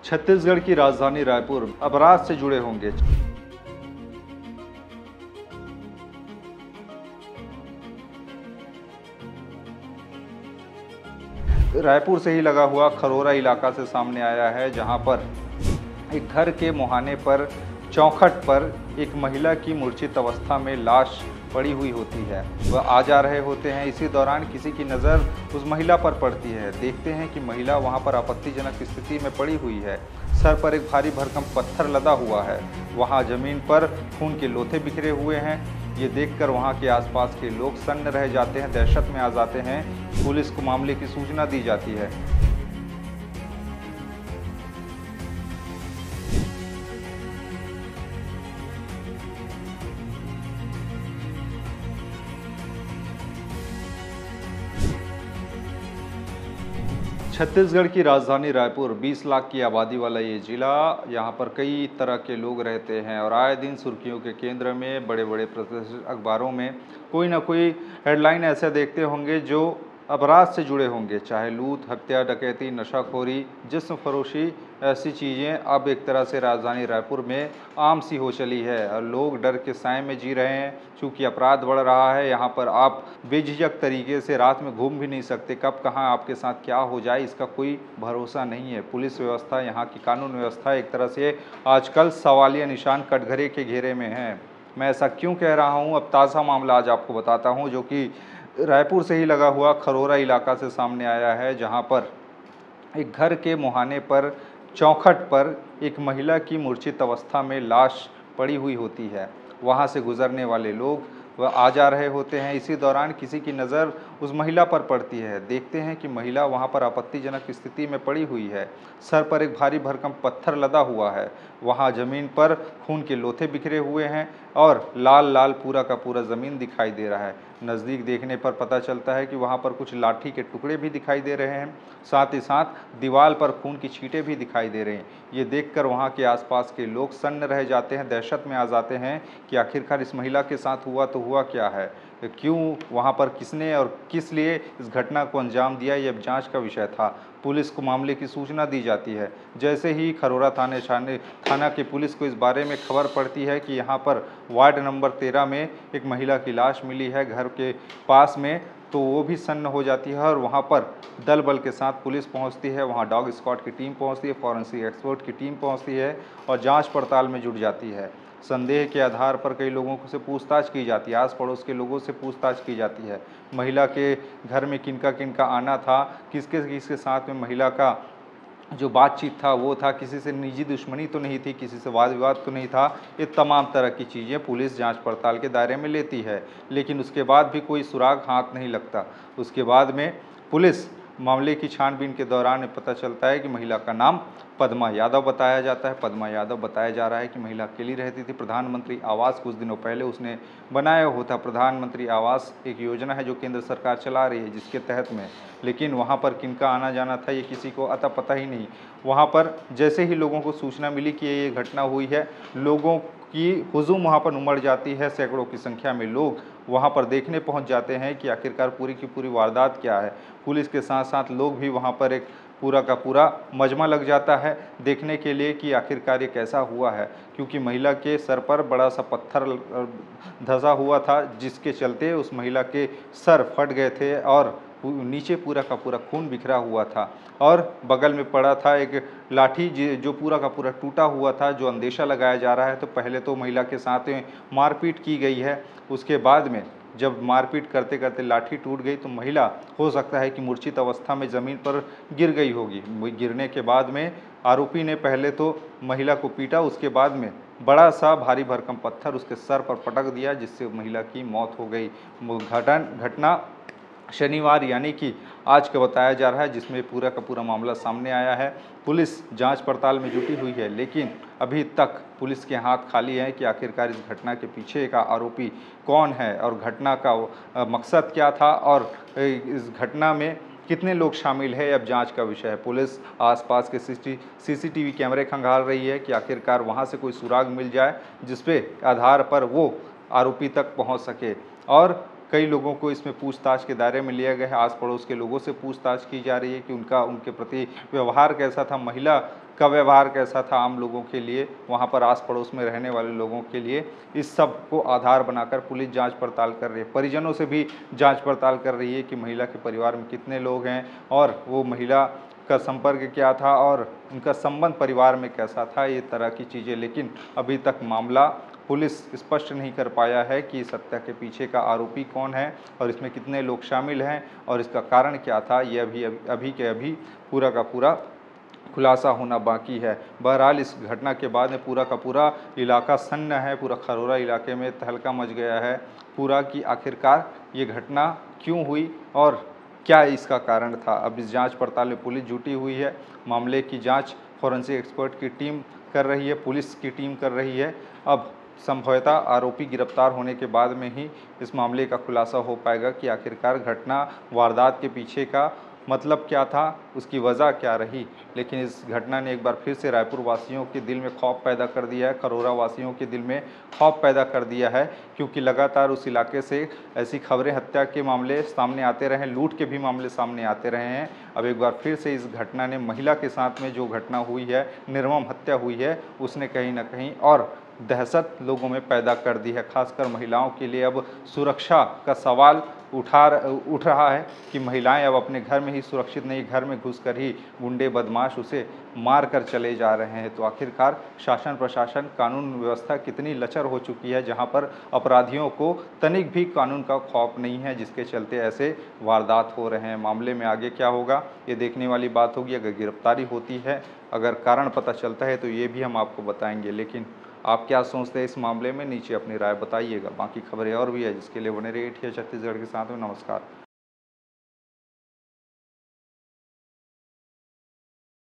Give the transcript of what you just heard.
छत्तीसगढ़ की राजधानी रायपुर अपराध से जुड़े होंगे। रायपुर से ही लगा हुआ खरोरा इलाका से सामने आया है, जहां पर एक घर के मुहाने पर चौखट पर एक महिला की मूर्छित अवस्था में लाश पड़ी हुई होती है। वह आ जा रहे होते हैं। इसी दौरान किसी की नज़र उस महिला पर पड़ती है। देखते हैं कि महिला वहां पर आपत्तिजनक स्थिति में पड़ी हुई है। सर पर एक भारी भरकम पत्थर लदा हुआ है। वहां जमीन पर खून के लोथे बिखरे हुए हैं। ये देखकर वहां के आसपास के लोग सन्न रह जाते हैं, दहशत में आ जाते हैं। पुलिस को मामले की सूचना दी जाती है। छत्तीसगढ़ की राजधानी रायपुर 20 लाख की आबादी वाला ये जिला, यहाँ पर कई तरह के लोग रहते हैं और आए दिन सुर्खियों के केंद्र में बड़े बड़े प्रतिष्ठित अखबारों में कोई ना कोई हेडलाइन ऐसे देखते होंगे जो अपराध से जुड़े होंगे, चाहे लूट, हत्या, डकैती, नशाखोरी, जिस्म फरोशी, ऐसी चीज़ें अब एक तरह से राजधानी रायपुर में आम सी हो चली है और लोग डर के साए में जी रहे हैं। क्योंकि अपराध बढ़ रहा है, यहाँ पर आप बेझिझक तरीके से रात में घूम भी नहीं सकते। कब कहाँ आपके साथ क्या हो जाए इसका कोई भरोसा नहीं है। पुलिस व्यवस्था, यहाँ की कानून व्यवस्था एक तरह से आजकल सवालिया निशान कटघरे के घेरे में है। मैं ऐसा क्यों कह रहा हूँ, अब ताज़ा मामला आज आपको बताता हूँ, जो कि रायपुर से ही लगा हुआ खरोरा इलाका से सामने आया है, जहाँ पर एक घर के मुहाने पर चौखट पर एक महिला की मूर्छित अवस्था में लाश पड़ी हुई होती है। वहां से गुजरने वाले लोग वह आ जा रहे होते हैं। इसी दौरान किसी की नज़र उस महिला पर पड़ती है। देखते हैं कि महिला वहां पर आपत्तिजनक स्थिति में पड़ी हुई है। सर पर एक भारी भरकम पत्थर लदा हुआ है। वहां जमीन पर खून के लोथे बिखरे हुए हैं और लाल लाल पूरा का पूरा ज़मीन दिखाई दे रहा है। नज़दीक देखने पर पता चलता है कि वहां पर कुछ लाठी के टुकड़े भी दिखाई दे रहे हैं। साथ ही साथ दीवार पर खून की छींटें भी दिखाई दे रही हैं। ये देखकर वहां के आसपास के लोग सन्न रह जाते हैं, दहशत में आ जाते हैं कि आखिरकार इस महिला के साथ हुआ तो हुआ क्या है, क्यों वहां पर किसने और किस लिए इस घटना को अंजाम दिया, यह जांच का विषय था। पुलिस को मामले की सूचना दी जाती है। जैसे ही खरोरा थाना की पुलिस को इस बारे में खबर पड़ती है कि यहाँ पर वार्ड नंबर 13 में एक महिला की लाश मिली है घर के पास में, तो वो भी सन्न हो जाती है और वहाँ पर दल बल के साथ पुलिस पहुँचती है। वहाँ डॉग स्क्वाड की टीम पहुँचती है, फॉरेंसिक एक्सपर्ट की टीम पहुँचती है और जांच पड़ताल में जुट जाती है। संदेह के आधार पर कई लोगों से पूछताछ की जाती है, आस पड़ोस के लोगों से पूछताछ की जाती है। महिला के घर में किनका किनका आना था, किसके किसके साथ में महिला का जो बातचीत था वो था, किसी से निजी दुश्मनी तो नहीं थी, किसी से वाद विवाद तो नहीं था। ये तमाम तरह की चीज़ें पुलिस जांच पड़ताल के दायरे में लेती है, लेकिन उसके बाद भी कोई सुराग हाथ नहीं लगता। उसके बाद में पुलिस मामले की छानबीन के दौरान पता चलता है कि महिला का नाम पद्मा यादव बताया जाता है। पद्मा यादव बताया जा रहा है कि महिला अकेली रहती थी। प्रधानमंत्री आवास कुछ दिनों पहले उसने बनाया हुआ था। प्रधानमंत्री आवास एक योजना है जो केंद्र सरकार चला रही है, जिसके तहत में, लेकिन वहाँ पर किनका आना जाना था ये किसी को अता पता ही नहीं। वहाँ पर जैसे ही लोगों को सूचना मिली कि ये घटना हुई है, लोगों की हुजूम वहाँ पर उमड़ जाती है। सैकड़ों की संख्या में लोग वहाँ पर देखने पहुँच जाते हैं कि आखिरकार पूरी की पूरी वारदात क्या है। पुलिस के साथ साथ लोग भी वहाँ पर एक पूरा का पूरा मजमा लग जाता है देखने के लिए कि आखिरकार ये कैसा हुआ है, क्योंकि महिला के सर पर बड़ा सा पत्थर धंसा हुआ था, जिसके चलते उस महिला के सर फट गए थे और नीचे पूरा का पूरा खून बिखरा हुआ था और बगल में पड़ा था एक लाठी जो पूरा का पूरा टूटा हुआ था। जो अंदेशा लगाया जा रहा है, तो पहले तो महिला के साथ में मारपीट की गई है, उसके बाद में जब मारपीट करते करते लाठी टूट गई तो महिला हो सकता है कि मूर्छित अवस्था में ज़मीन पर गिर गई होगी। गिरने के बाद में आरोपी ने पहले तो महिला को पीटा, उसके बाद में बड़ा सा भारी भरकम पत्थर उसके सर पर पटक दिया, जिससे महिला की मौत हो गई। घटना शनिवार यानी कि आज का बताया जा रहा है, जिसमें पूरा का पूरा मामला सामने आया है। पुलिस जांच पड़ताल में जुटी हुई है, लेकिन अभी तक पुलिस के हाथ खाली है कि आखिरकार इस घटना के पीछे का आरोपी कौन है और घटना का मकसद क्या था और इस घटना में कितने लोग शामिल हैं, अब जांच का विषय है। पुलिस आसपास के सीसीटीवी कैमरे खंगाल रही है कि आखिरकार वहां से कोई सुराग मिल जाए जिसपे आधार पर वो आरोपी तक पहुंच सके। और कई लोगों को इसमें पूछताछ के दायरे में लिया गया है। आस पड़ोस के लोगों से पूछताछ की जा रही है कि उनके प्रति व्यवहार कैसा था। महिला का व्यवहार कैसा था आम लोगों के लिए, वहाँ पर आस पड़ोस में रहने वाले लोगों के लिए, इस सब को आधार बनाकर पुलिस जांच पड़ताल कर रही है। परिजनों से भी जांच पड़ताल कर रही है कि महिला के परिवार में कितने लोग हैं और वो महिला का संपर्क क्या था और उनका संबंध परिवार में कैसा था, ये तरह की चीज़ें। लेकिन अभी तक मामला पुलिस स्पष्ट नहीं कर पाया है कि इस हत्या के पीछे का आरोपी कौन है और इसमें कितने लोग शामिल हैं और इसका कारण क्या था, ये अभी के अभी पूरा का पूरा खुलासा होना बाकी है। बहरहाल इस घटना के बाद में पूरा का पूरा इलाका सन्न है, पूरा खरोरा इलाके में तहलका मच गया है पूरा कि आखिरकार ये घटना क्यों हुई और क्या इसका कारण था। अब इस जांच पड़ताल में पुलिस जुटी हुई है, मामले की जांच फॉरेंसिक एक्सपर्ट की टीम कर रही है, पुलिस की टीम कर रही है। अब संभवतः आरोपी गिरफ्तार होने के बाद में ही इस मामले का खुलासा हो पाएगा कि आखिरकार घटना वारदात के पीछे का मतलब क्या था, उसकी वजह क्या रही। लेकिन इस घटना ने एक बार फिर से रायपुर वासियों के दिल में खौफ पैदा कर दिया है, खरोरा वासियों के दिल में खौफ पैदा कर दिया है, क्योंकि लगातार उस इलाके से ऐसी खबरें, हत्या के मामले सामने आते रहे, लूट के भी मामले सामने आते रहे हैं। अब एक बार फिर से इस घटना ने, महिला के साथ में जो घटना हुई है, निर्मम हत्या हुई है, उसने कहीं ना कहीं और दहशत लोगों में पैदा कर दी है। खासकर महिलाओं के लिए अब सुरक्षा का सवाल उठ रहा है कि महिलाएं अब अपने घर में ही सुरक्षित नहीं, घर में घुसकर ही गुंडे बदमाश उसे मार कर चले जा रहे हैं। तो आखिरकार शासन प्रशासन, कानून व्यवस्था कितनी लचर हो चुकी है, जहां पर अपराधियों को तनिक भी कानून का खौफ नहीं है, जिसके चलते ऐसे वारदात हो रहे हैं। मामले में आगे क्या होगा, ये देखने वाली बात होगी। अगर गिरफ्तारी होती है, अगर कारण पता चलता है, तो ये भी हम आपको बताएंगे। लेकिन आप क्या सोचते हैं इस मामले में, नीचे अपनी राय बताइएगा। बाकी खबरें और भी है, जिसके लिए बने रहिए छत्तीसगढ़ के साथ में। नमस्कार।